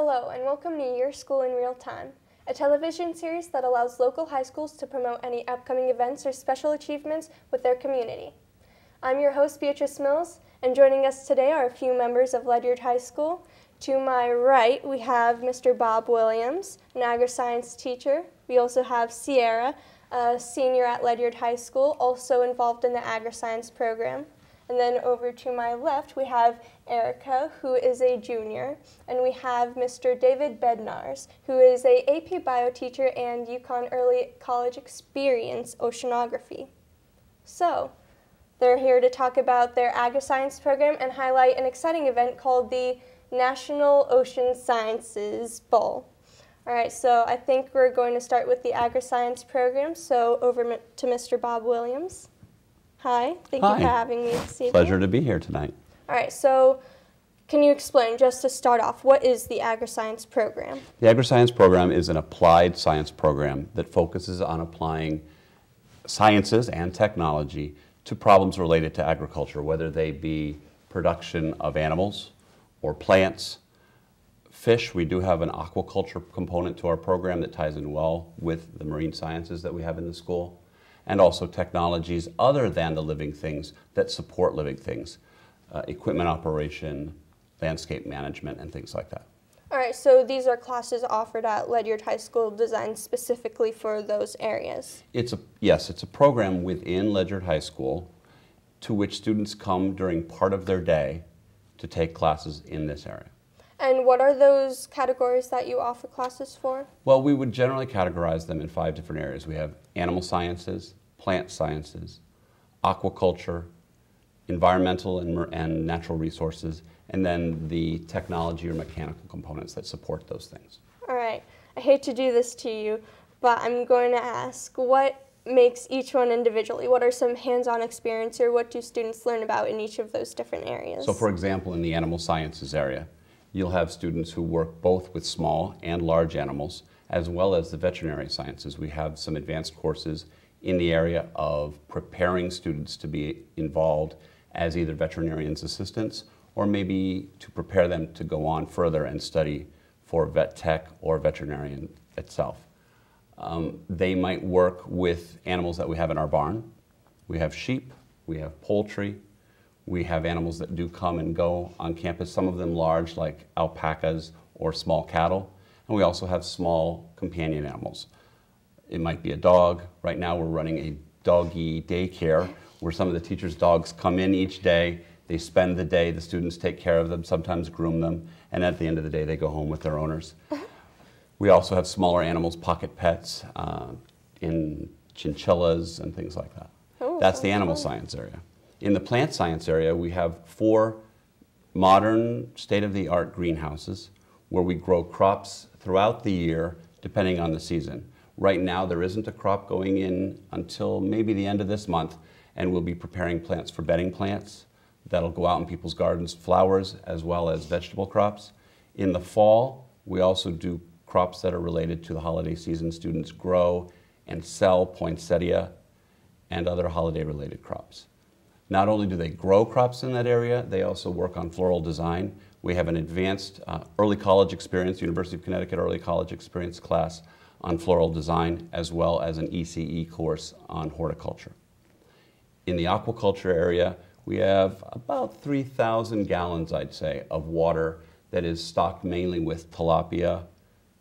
Hello, and welcome to Your School in Real Time, a television series that allows local high schools to promote any upcoming events or special achievements with their community. I'm your host, Beatrice Mills, and joining us today are a few members of Ledyard High School. To my right, we have Mr. Bob Williams, an agri-science teacher. We also have Sierra, a senior at Ledyard High School, also involved in the agri-science program. And then over to my left, we have Erica, who is a junior, and we have Mr. David Bednars, who is a AP Bio teacher and Yukon Early College Experience Oceanography. So, they're here to talk about their agri-science program and highlight an exciting event called the National Ocean Sciences Bowl. All right, so I think we're going to start with the agri-science program, so over to Mr. Bob Williams. Hi, thank you for having me this evening. Pleasure to be here tonight. All right, so can you explain, just to start off, what is the agri-science program? The agri-science program is an applied science program that focuses on applying sciences and technology to problems related to agriculture, whether they be production of animals or plants, fish. We do have an aquaculture component to our program that ties in well with the marine sciences that we have in the school, and also technologies other than the living things that support living things, equipment operation, landscape management, and things like that. All right, so these are classes offered at Ledyard High School designed specifically for those areas? Yes, it's a program within Ledyard High School to which students come during part of their day to take classes in this area. And what are those categories that you offer classes for? Well, we would generally categorize them in 5 different areas. We have animal sciences, plant sciences, aquaculture, environmental and natural resources, and then the technology or mechanical components that support those things. All right. I hate to do this to you, but I'm going to ask, what makes each one individually? What are some hands-on experience, or what do students learn about in each of those different areas? So, for example, in the animal sciences area, you'll have students who work both with small and large animals, as well as the veterinary sciences. We have some advanced courses in the area of preparing students to be involved as either veterinarians assistants or maybe to prepare them to go on further and study for vet tech or veterinarian itself. They might work with animals that we have in our barn. We have sheep, we have poultry, we have animals that do come and go on campus, some of them large like alpacas or small cattle, and we also have small companion animals. It might be a dog. Right now we're running a doggy daycare where some of the teachers' dogs come in each day, they spend the day, the students take care of them, sometimes groom them, and at the end of the day they go home with their owners. We also have smaller animals, pocket pets, in chinchillas and things like that. Oh, that's the animal science area. In the plant science area, we have 4 modern, state-of-the-art greenhouses where we grow crops throughout the year, depending on the season. Right now, there isn't a crop going in until maybe the end of this month, and we'll be preparing plants for bedding plants that'll go out in people's gardens, flowers, as well as vegetable crops. In the fall, we also do crops that are related to the holiday season. Students grow and sell poinsettia and other holiday-related crops. Not only do they grow crops in that area, they also work on floral design. We have an advanced early college experience, University of Connecticut early college experience class on floral design, as well as an ECE course on horticulture. In the aquaculture area, we have about 3,000 gallons, I'd say, of water that is stocked mainly with tilapia,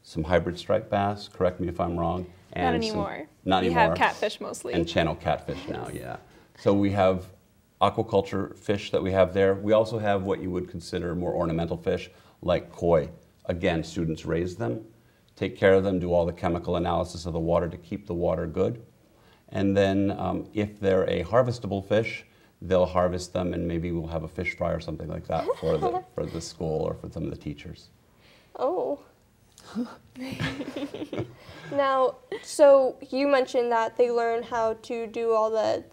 some hybrid striped bass, correct me if I'm wrong. And not anymore. Not we anymore. have catfish mostly. And channel catfish now, yeah. So we have aquaculture fish that we have there. We also have what you would consider more ornamental fish, like koi. Again, students raise them, take care of them, do all the chemical analysis of the water to keep the water good. And then if they're a harvestable fish, they'll harvest them and maybe we'll have a fish fry or something like that for the school or for some of the teachers. Oh. Now, so you mentioned that they learn how to do all the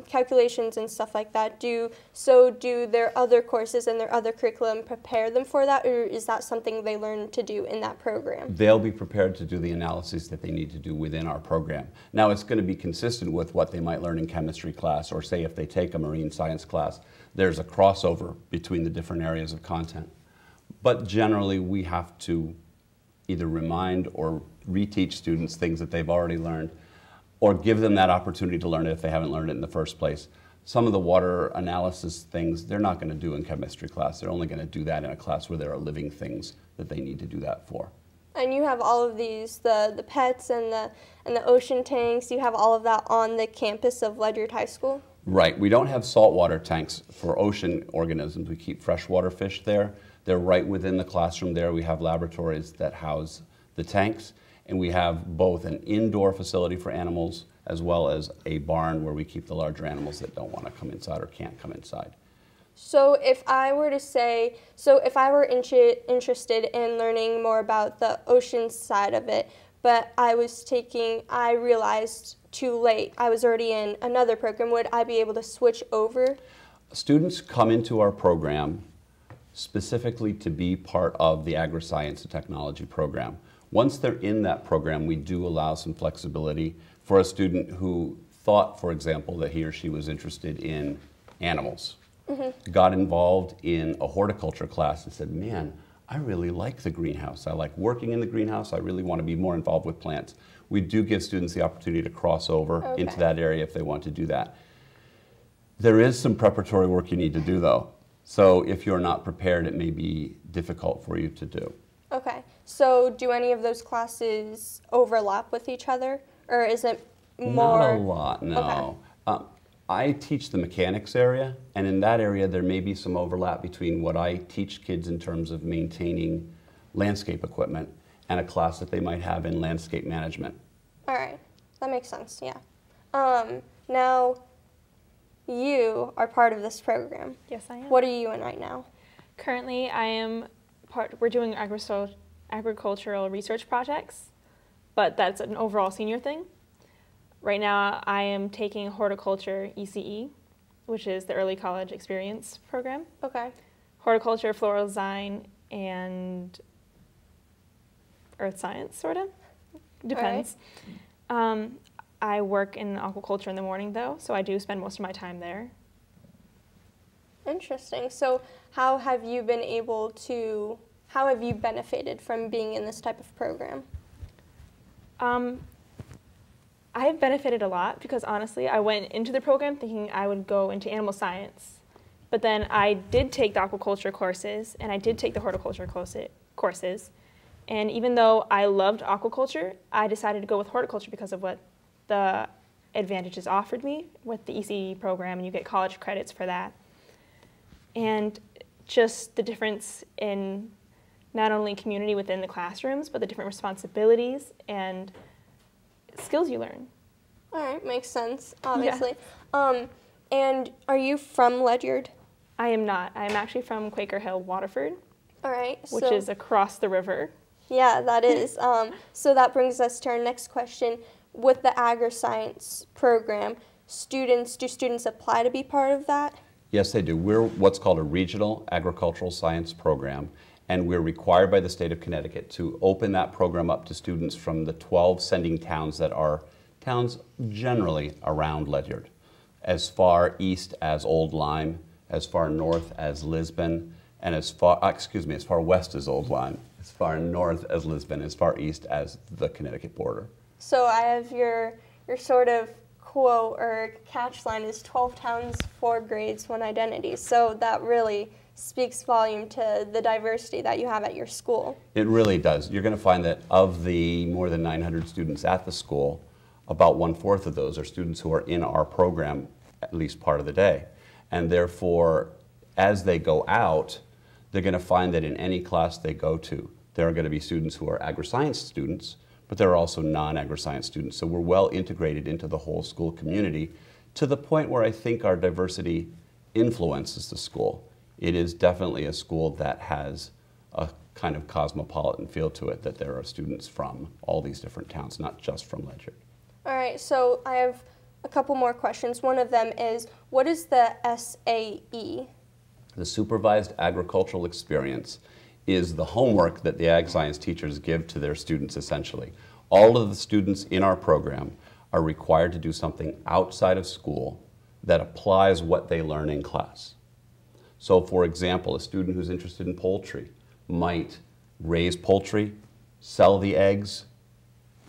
calculations and stuff like that. Do their other courses and their other curriculum prepare them for that, or is that something they learn to do in that program? They'll be prepared to do the analyses that they need to do within our program. Now, it's going to be consistent with what they might learn in chemistry class, or say if they take a marine science class, there's a crossover between the different areas of content. But generally, we have to either remind or reteach students things that they've already learned, or give them that opportunity to learn it if they haven't learned it in the first place. Some of the water analysis things, they're not going to do in chemistry class. They're only going to do that in a class where there are living things that they need to do that for. And you have all of these, the pets and the ocean tanks, you have all of that on the campus of Ledyard High School? Right. We don't have saltwater tanks for ocean organisms. We keep freshwater fish there. They're right within the classroom there. We have laboratories that house the tanks, and we have both an indoor facility for animals as well as a barn where we keep the larger animals that don't want to come inside or can't come inside. So if I were to say, if I were interested in learning more about the ocean side of it, but I realized too late, I was already in another program, would I be able to switch over? Students come into our program specifically to be part of the agriscience and technology program. Once they're in that program, we do allow some flexibility for a student who thought, for example, that he or she was interested in animals, got involved in a horticulture class and said, man, I really like the greenhouse. I like working in the greenhouse. I really want to be more involved with plants. We do give students the opportunity to cross over into that area if they want to do that. There is some preparatory work you need to do, though. So if you're not prepared, it may be difficult for you to do. Okay. So do any of those classes overlap with each other? Or is it more? Not a lot, no. Okay. I teach the mechanics area, and in that area there may be some overlap between what I teach kids in terms of maintaining landscape equipment and a class that they might have in landscape management. All right. That makes sense, yeah. Now, you are part of this program. Yes, I am. What are you in right now? Currently, we're doing agricultural research projects, but that's an overall senior thing. Right now, I am taking horticulture ECE, which is the early college experience program. Okay. Horticulture, floral design, and earth science, sort of. Depends. Right. I work in aquaculture in the morning, though, so I do spend most of my time there. Interesting. So how have you benefited from being in this type of program? I have benefited a lot because, honestly, I went into the program thinking I would go into animal science. But then I did take the aquaculture courses, and I did take the horticulture courses. And even though I loved aquaculture, I decided to go with horticulture because of what the advantages offered me with the ECE program, and you get college credits for that. And just the difference in not only community within the classrooms, but the different responsibilities and skills you learn. All right, makes sense, obviously. Yeah. And are you from Ledyard? I am not. I am actually from Quaker Hill, Waterford. All right. Which is across the river. Yeah, that is. So that brings us to our next question. With the agriscience program, do students apply to be part of that? Yes, they do. We're what's called a regional agricultural science program, and we're required by the state of Connecticut to open that program up to students from the 12 sending towns that are towns generally around Ledyard, as far east as Old Lyme, as far north as Lisbon, and as far west as Old Lyme, as far north as Lisbon, as far east as the Connecticut border. So I have your sort of quote or catch line is 12 towns, 4 grades, 1 identity. So that really speaks volume to the diversity that you have at your school. It really does. You're going to find that of the more than 900 students at the school, about 1/4 of those are students who are in our program at least part of the day. And therefore, as they go out, they're going to find that in any class they go to, there are going to be students who are agriscience students, but there are also non-agriscience students. So we're well integrated into the whole school community to the point where I think our diversity influences the school. It is definitely a school that has a kind of cosmopolitan feel to it, that there are students from all these different towns, not just from Ledyard. All right, so I have a couple more questions. One of them is, what is the SAE? The Supervised Agricultural Experience is the homework that the ag science teachers give to their students, essentially. All of the students in our program are required to do something outside of school that applies what they learn in class. So, for example, a student who's interested in poultry might raise poultry, sell the eggs,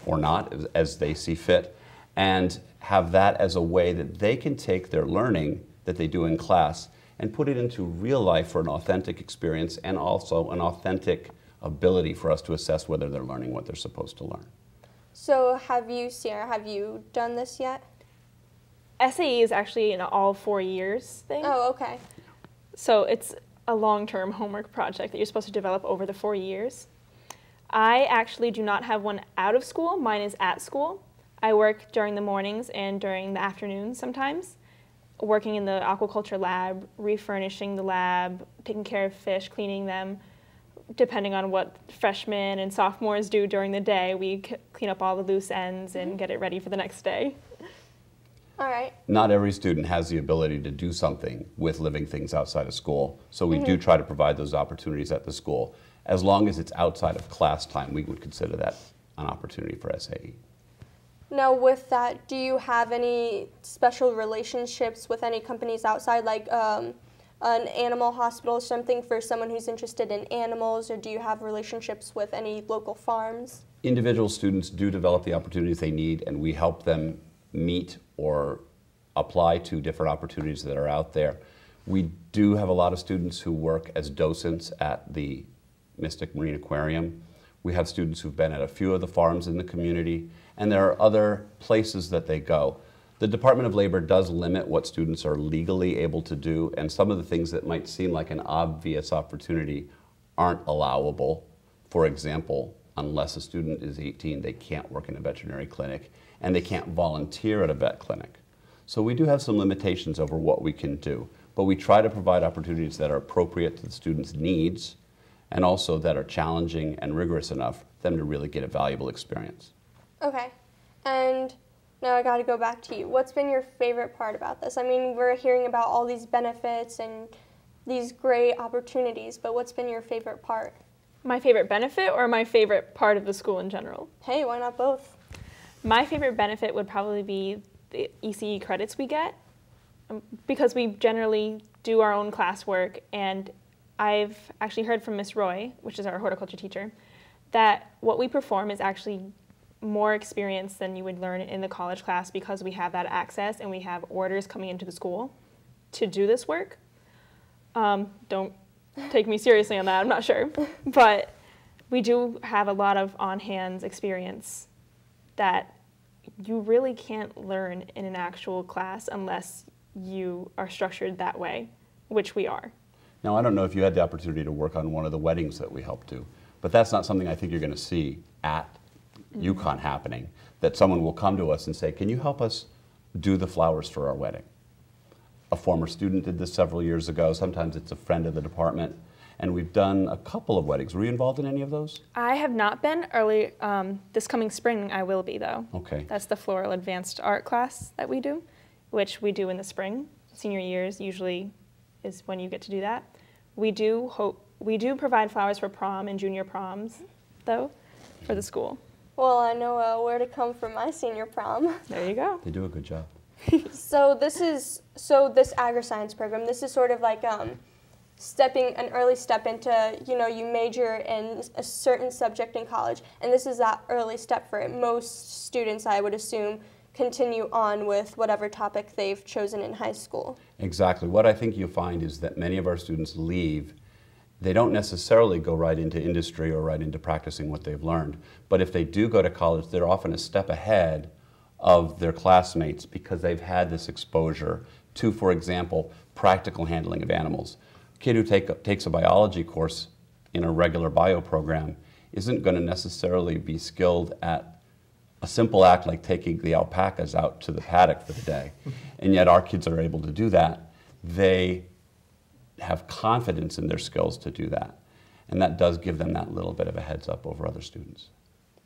or not, as they see fit, and have that as a way that they can take their learning that they do in class and put it into real life for an authentic experience and also an authentic ability for us to assess whether they're learning what they're supposed to learn. So Sierra, have you done this yet? SAE is actually an all 4 years thing. Oh, okay. So it's a long-term homework project that you're supposed to develop over the 4 years. I actually do not have one out of school. Mine is at school. I work during the mornings and during the afternoons sometimes, working in the aquaculture lab, refurnishing the lab, taking care of fish, cleaning them. Depending on what freshmen and sophomores do during the day, we clean up all the loose ends and get it ready for the next day. All right. Not every student has the ability to do something with living things outside of school, so we do try to provide those opportunities at the school. As long as it's outside of class time, we would consider that an opportunity for SAE. Now with that, do you have any special relationships with any companies outside, like an animal hospital or something for someone who's interested in animals, or do you have relationships with any local farms? Individual students do develop the opportunities they need, and we help them meet or apply to different opportunities that are out there. We do have a lot of students who work as docents at the Mystic Marine Aquarium. We have students who've been at a few of the farms in the community, and there are other places that they go. The Department of Labor does limit what students are legally able to do, and some of the things that might seem like an obvious opportunity aren't allowable. For example, unless a student is 18, they can't work in a veterinary clinic, and they can't volunteer at a vet clinic. So we do have some limitations over what we can do, but we try to provide opportunities that are appropriate to the students' needs and also that are challenging and rigorous enough for them to really get a valuable experience. Okay. And now I got to go back to you. What's been your favorite part about this? I mean, we're hearing about all these benefits and these great opportunities, but what's been your favorite part? My favorite benefit or my favorite part of the school in general? Hey, why not both? My favorite benefit would probably be the ECE credits we get, because we generally do our own classwork, and I've actually heard from Miss Roy, which is our horticulture teacher, that what we perform is actually more experience than you would learn in the college class, because we have that access and we have orders coming into the school to do this work. Don't take me seriously on that, I'm not sure. But we do have a lot of on-hands experience that you really can't learn in an actual class unless you are structured that way, which we are. Now, I don't know if you had the opportunity to work on one of the weddings that we helped do, but that's not something I think you're going to see at UConn happening, that someone will come to us and say, can you help us do the flowers for our wedding? A former student did this several years ago. Sometimes it's a friend of the department. And we've done a couple of weddings. Were you involved in any of those? I have not been. This coming spring I will be, though. Okay. That's the floral advanced art class that we do, which we do in the spring. Senior years usually is when you get to do that. We do provide flowers for prom and junior proms, though, for the school. Well, I know where to come for my senior prom. There you go. They do a good job. So this agriscience program, this is sort of like an early step into, you major in a certain subject in college, and this is that early step for it. Most students, I would assume, continue on with whatever topic they've chosen in high school. Exactly. What I think you'll find is that many of our students leave. They don't necessarily go right into industry or right into practicing what they've learned. But if they do go to college, they're often a step ahead of their classmates because they've had this exposure to, for example, practical handling of animals. A kid who takes a biology course in a regular bio program isn't going to necessarily be skilled at a simple act like taking the alpacas out to the paddock for the day. And yet our kids are able to do that. They have confidence in their skills to do that. And that does give them that little bit of a heads up over other students.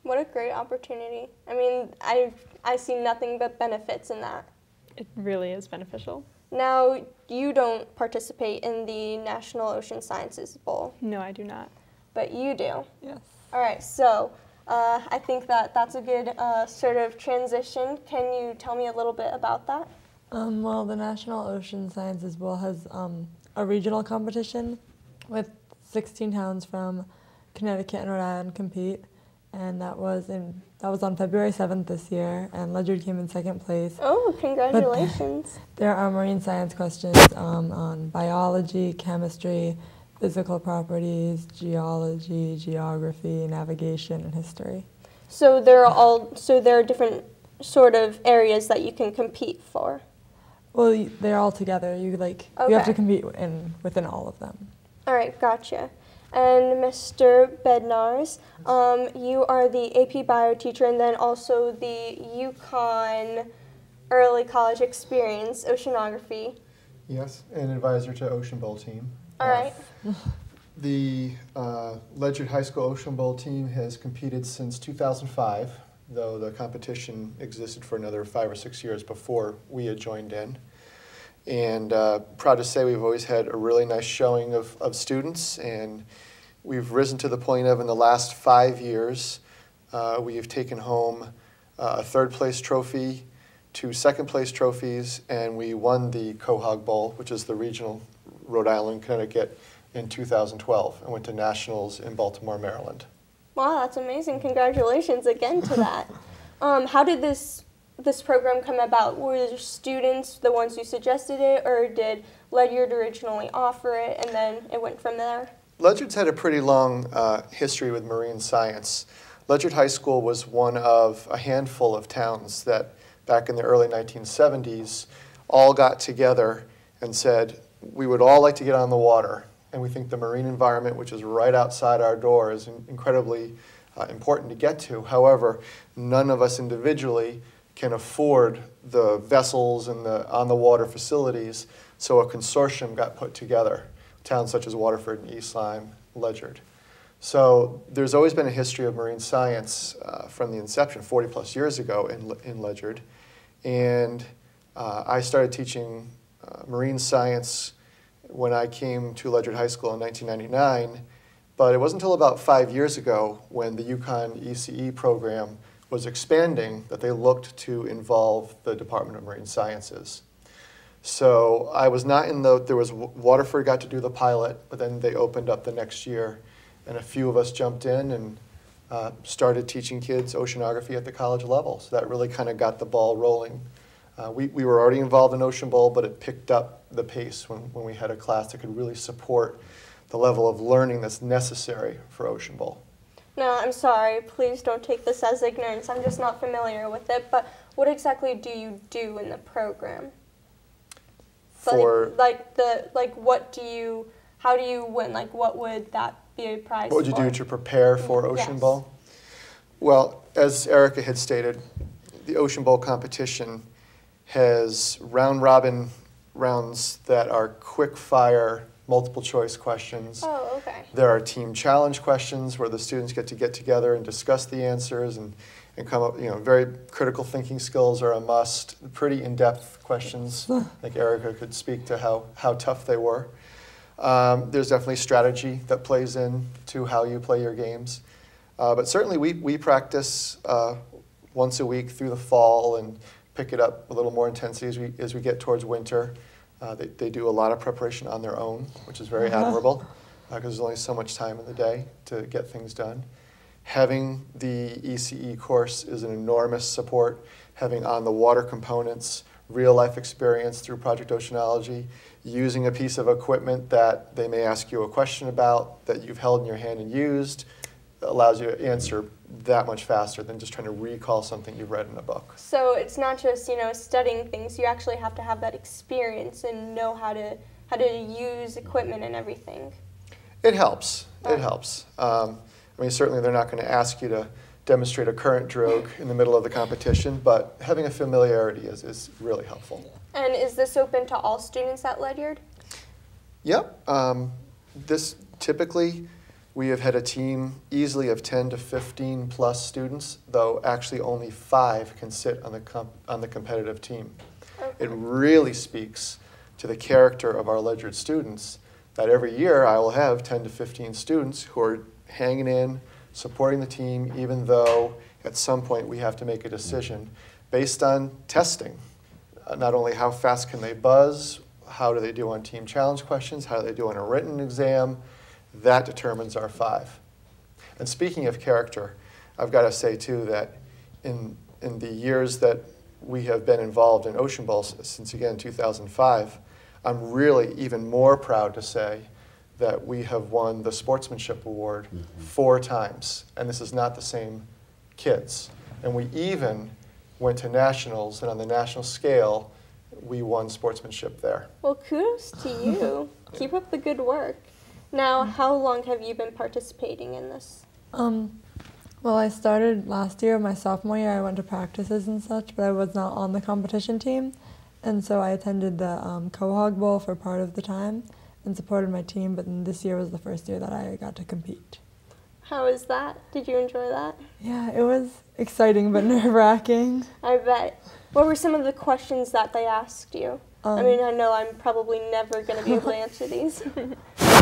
What a great opportunity. I mean, I see nothing but benefits in that. It really is beneficial. Now, you don't participate in the National Ocean Sciences Bowl. No, I do not. But you do. Yes. All right, so I think that's a good sort of transition. Can you tell me a little bit about that? Well, the National Ocean Sciences Bowl has a regional competition with 16 towns from Connecticut and Rhode Island compete, and that was on February 7th this year, and Ledyard came in second place. Oh, congratulations. But there are marine science questions on biology, chemistry, physical properties, geology, geography, navigation, and history. So there are different sort of areas that you can compete for. Well, they're all together. You have to compete within all of them. All right, gotcha. And Mr. Bednars, you are the AP Bio teacher and then also the UConn Early College Experience Oceanography. Yes, and advisor to Ocean Bowl team. All right. The Ledyard High School Ocean Bowl team has competed since 2005, though the competition existed for another 5 or 6 years before we had joined in. And proud to say we've always had a really nice showing of students, and we've risen to the point of in the last 5 years, we have taken home a 3rd place trophy, 2 2nd place trophies, and we won the Quahog Bowl, which is the regional Rhode Island, Connecticut, in 2012, and went to nationals in Baltimore, Maryland. Wow, that's amazing. Congratulations again to that. How did this program come about? Were the students the ones who suggested it, or did Ledyard originally offer it, and then it went from there? Ledyard's had a pretty long history with marine science. Ledyard High School was one of a handful of towns that back in the early 1970s all got together and said, we would all like to get on the water, and we think the marine environment, which is right outside our door, is incredibly important to get to. However, none of us individually can afford the vessels and the on-the-water facilities, so a consortium got put together, towns such as Waterford and East Lyme, Ledyard. So there's always been a history of marine science from the inception, 40 plus years ago in Ledyard. And I started teaching marine science when I came to Ledyard High School in 1999, but it wasn't until about 5 years ago when the UConn ECE program was expanding that they looked to involve the Department of Marine Sciences. So I was not in Waterford got to do the pilot, but then they opened up the next year, and a few of us jumped in and started teaching kids oceanography at the college level. So that really kind of got the ball rolling. We were already involved in Ocean Bowl, but it picked up the pace when we had a class that could really support the level of learning that's necessary for Ocean Bowl. No, I'm sorry. Please don't take this as ignorance. I'm just not familiar with it. But what exactly do you do in the program? How do you win? Like, what would that be a prize for? What would you do to prepare for Ocean Yes. Bowl? Well, as Erica had stated, the Ocean Bowl competition has round-robin rounds that are quick-fire, multiple-choice questions. Oh, okay. There are team challenge questions where the students get together and discuss the answers and come up, very critical thinking skills are a must. Pretty in-depth questions. I think Erica could speak to how tough they were. There's definitely strategy that plays into how you play your games. But certainly we practice once a week through the fall and pick it up a little more intensity as we get towards winter. They do a lot of preparation on their own, which is very admirable because there's only so much time in the day to get things done. Having the ECE course is an enormous support. Having on-the-water components, real-life experience through Project Oceanology, using a piece of equipment that they may ask you a question about that you've held in your hand and used, allows you to answer that much faster than just trying to recall something you've read in a book. So it's not just, studying things. You actually have to have that experience and know how to use equipment and everything. It helps. It helps. Certainly they're not going to ask you to demonstrate a current drogue in the middle of the competition, but having a familiarity is really helpful. And is this open to all students at Ledyard? Yep. This typically, we have had a team easily of 10 to 15 plus students, though actually only 5 can sit on the competitive team. Okay. It really speaks to the character of our Ledyard students that every year I will have 10 to 15 students who are hanging in, supporting the team, even though at some point we have to make a decision based on testing. Not only how fast can they buzz, how do they do on team challenge questions, how do they do on a written exam, That determines our 5. And speaking of character, I've got to say, too, that in the years that we have been involved in Ocean Bowl since, again, 2005, I'm really even more proud to say that we have won the Sportsmanship Award 4 times. And this is not the same kids. And we even went to nationals, and on the national scale, we won sportsmanship there. Well, kudos to you. Keep up the good work. Now, how long have you been participating in this? Well, I started last year, my sophomore year. I went to practices and such, but I was not on the competition team. And so I attended the Quahog Bowl for part of the time and supported my team, but then this year was the first year that I got to compete. How was that? Did you enjoy that? Yeah, it was exciting but nerve-wracking. I bet. What were some of the questions that they asked you? I mean, I know I'm probably never going to be able to answer these.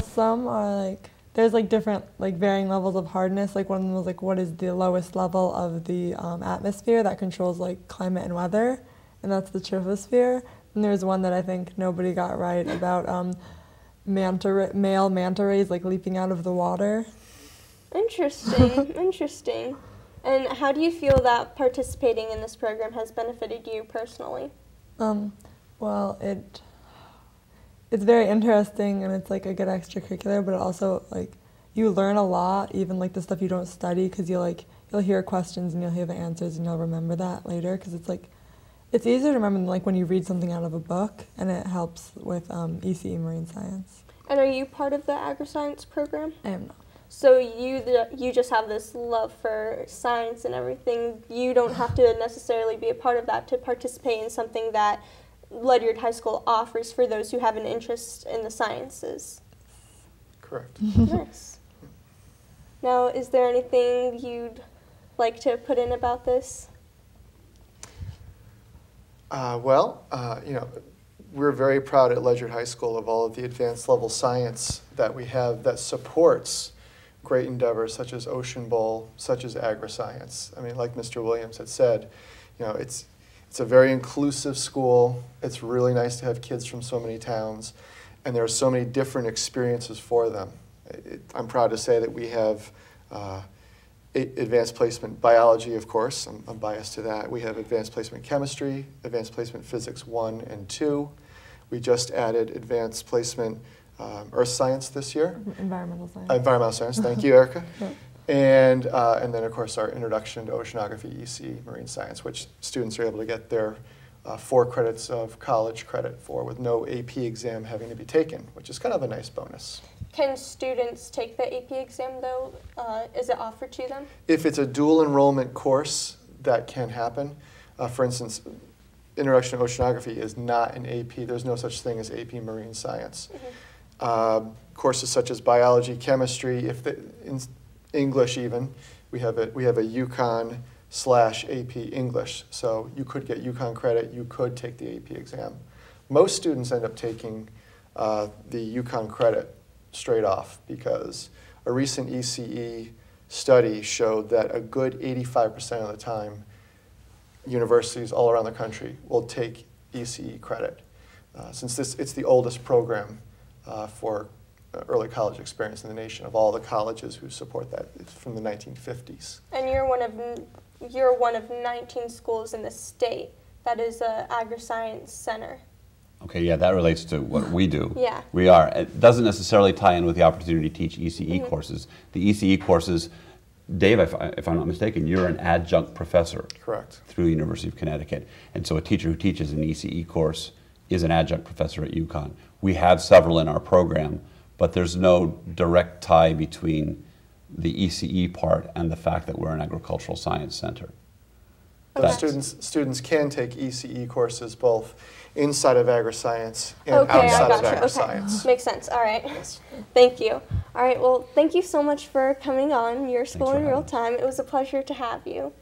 Some are like, there's like different, like varying levels of hardness. Like one of them was like, what is the lowest level of the atmosphere that controls like climate and weather? And that's the troposphere. And there's one that I think nobody got right about male manta rays like leaping out of the water. Interesting, interesting. And how do you feel that participating in this program has benefited you personally? Well, it's very interesting, and it's like a good extracurricular, but also like you learn a lot, even like the stuff you don't study, because you'll hear questions and you'll hear the answers and you'll remember that later, because it's easier to remember than like when you read something out of a book, and it helps with ECE Marine Science. And are you part of the agriscience program? I am not. So you just have this love for science and everything. You don't have to necessarily be a part of that to participate in something that Ledyard High School offers for those who have an interest in the sciences. Correct. Nice. Now, is there anything you'd like to put in about this? You know, we're very proud at Ledyard High School of all of the advanced level science that we have that supports great endeavors such as Ocean Bowl, such as agriscience. I mean, like Mr. Williams had said, you know, it's a very inclusive school. It's really nice to have kids from so many towns, and there are so many different experiences for them. I'm proud to say that we have advanced placement biology, of course. I'm biased to that. We have advanced placement chemistry, advanced placement physics 1 and 2. We just added advanced placement earth science this year. Environmental science. Environmental science, thank you, Erica. Yeah. And then, of course, our introduction to oceanography, ECE Marine Science, which students are able to get their 4 credits of college credit for with no AP exam having to be taken, which is kind of a nice bonus. Can students take the AP exam, though? Is it offered to them? If it's a dual enrollment course, that can happen. For instance, Introduction to Oceanography is not an AP. There's no such thing as AP Marine Science. Courses such as biology, chemistry, in English even, we have a UConn/AP English. So you could get UConn credit, you could take the AP exam. Most students end up taking the UConn credit straight off because a recent ECE study showed that a good 85% of the time universities all around the country will take ECE credit. Since it's the oldest program for early college experience in the nation of all the colleges who support that. It's from the 1950s. And you're one of 19 schools in the state that is an agri-science center. Okay, yeah, that relates to what we do. Yeah. We are. It doesn't necessarily tie in with the opportunity to teach ECE courses. The ECE courses, Dave, if I'm not mistaken, you're an adjunct professor. Correct. Through the University of Connecticut. And so a teacher who teaches an ECE course is an adjunct professor at UConn. We have several in our program, but there's no direct tie between the ECE part and the fact that we're an agricultural science center. But students can take ECE courses both inside of agriscience and outside of agriscience. Okay. Makes sense. All right. Thank you. All right. Well, thank you so much for coming on Your School in Real Time. It was a pleasure to have you.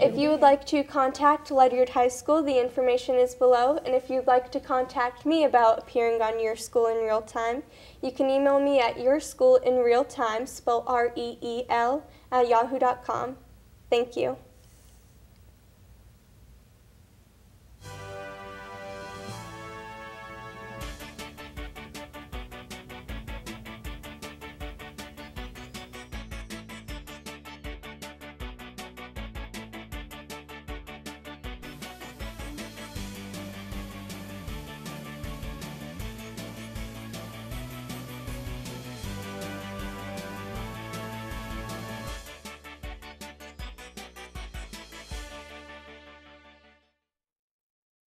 If you would like to contact Ledyard High School, the information is below. And if you'd like to contact me about appearing on Your School in Real Time, you can email me at yourschoolinrealtime, spelled REEL, @yahoo.com. Thank you.